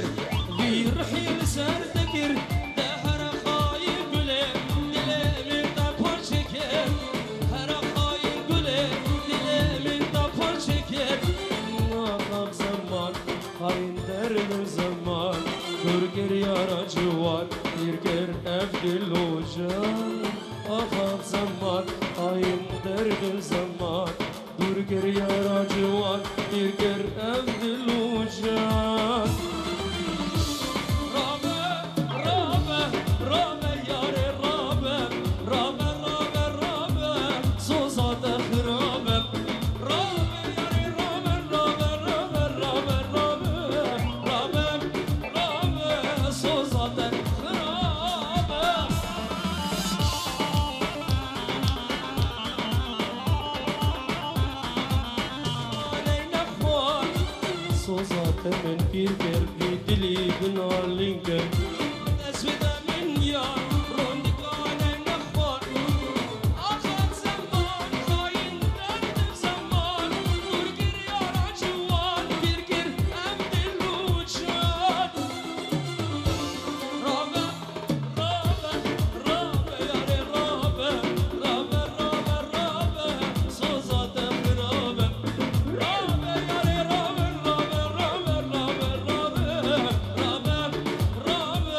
شكر في رحيل سر تكر دهر خايب قلي دلي من طفر شكر هر خايب قلي دلي من طفر شكر ناقب زمان خاين درد زمان Gürger yaracı var, Gürger evdil ocan Ahab zaman, hain derdi zaman Gürger yaracı var, Gürger evdil ocan Rabe, Rabe, Rabe yare Rabe Rabe, Rabe, Rabe, sozada hırabe Rabe yare Rabe, Rabe, Rabe, Rabe, Rabe Rabe sozada hırabe Aleyna fuar Sozada men bir ger dili binalinge Esveda min yar rondik aleyna fuar Ahar zaman hain derdi zaman Gürger yaracı var Gürger evdil uçan Rabe, Rabe, Rabe yare Rabe Rabe, Rabe, Rabe, sozada hırabe Rabe yare Rabe, Rabe, Rabe, Rabe, Rabe Rabe, Rabe,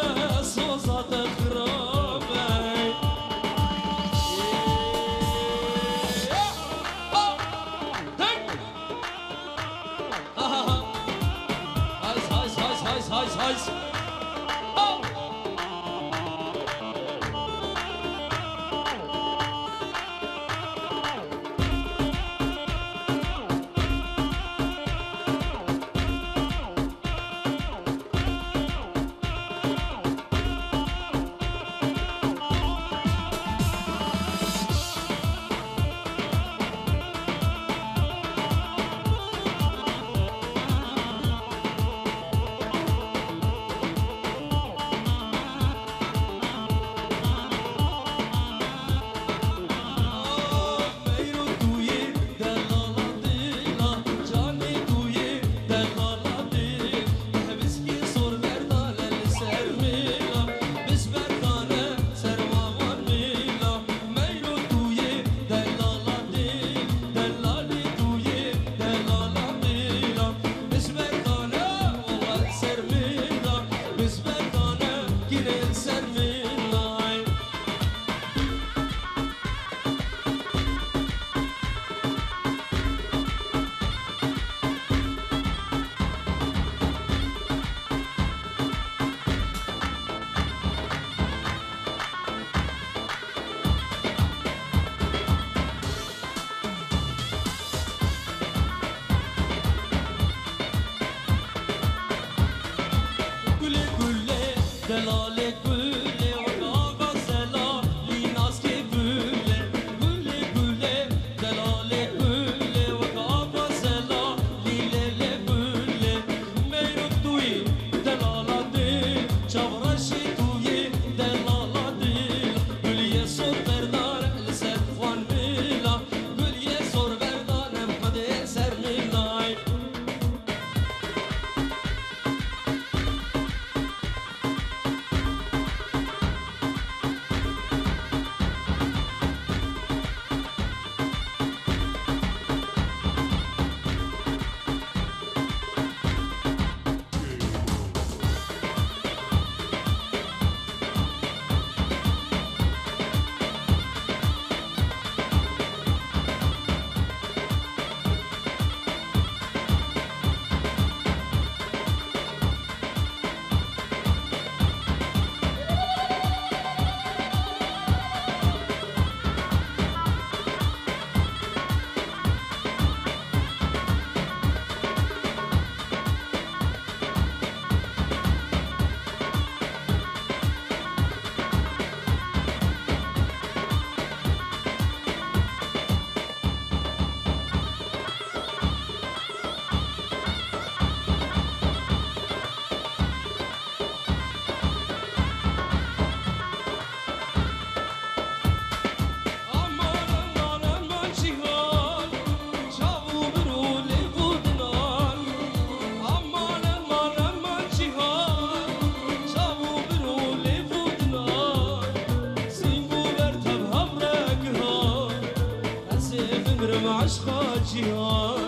عشقا جیان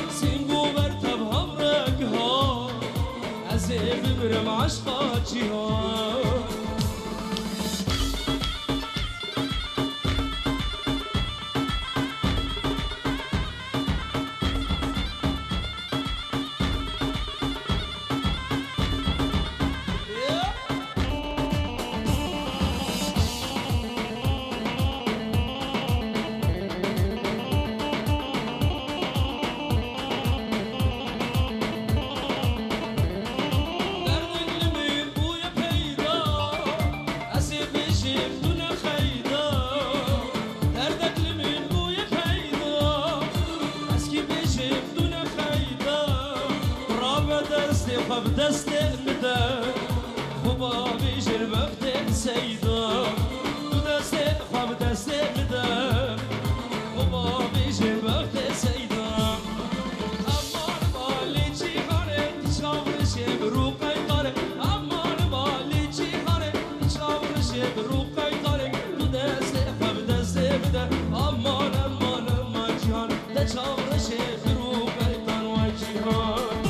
سینگو بر تب هم رگ ها از ببرم عشقا جیان خب دست مده خوبا بیشتر وقت سیدا تو دست خب دست مده خوبا بیشتر وقت سیدا امان مالی چی خانه تشاورشه برو قیقاره امان مالی چی خانه تشاورشه برو قیقاره تو دست خب دست مده امان امان امان جهان تشاورشه برو قیقان و جهان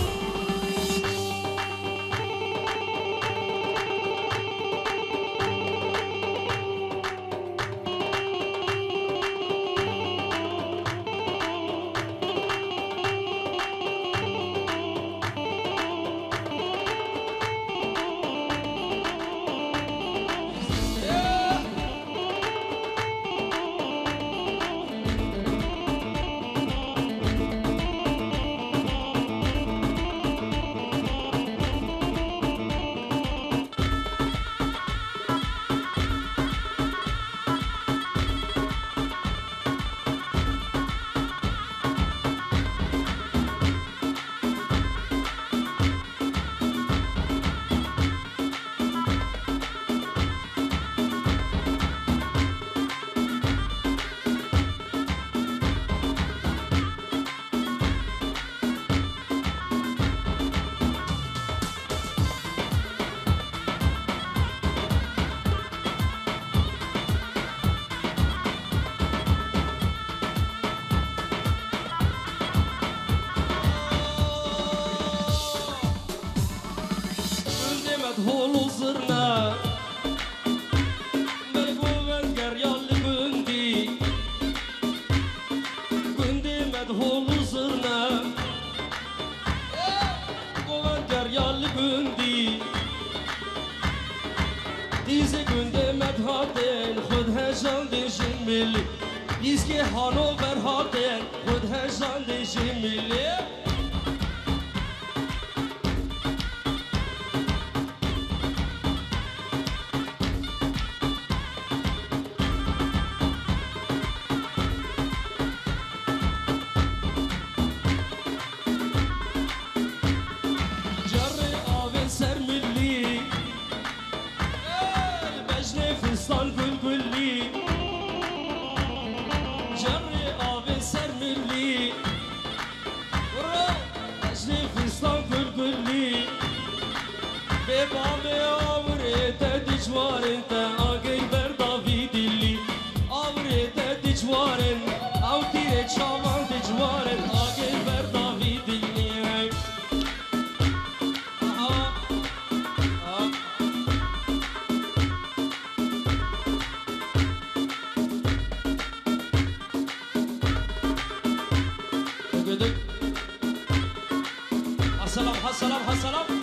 هولو زرنا بلبوغن گریال گندی گندی مد هولو زرنا بلبوغن گریال گندی دیز گنده مد هاتن خود هجان دیشن ملی دیز که هانوور هاتن خود هجان دیشن ملی فستان گل گلی جری آب سر ملی برو اجلی فستان گل گلی به بام آوره تدیجوارن تا آگی برداوی دلی آوره تدیجوارن او تیره چاوان دیجوارن آگی برداوی دلی السلام السلام السلام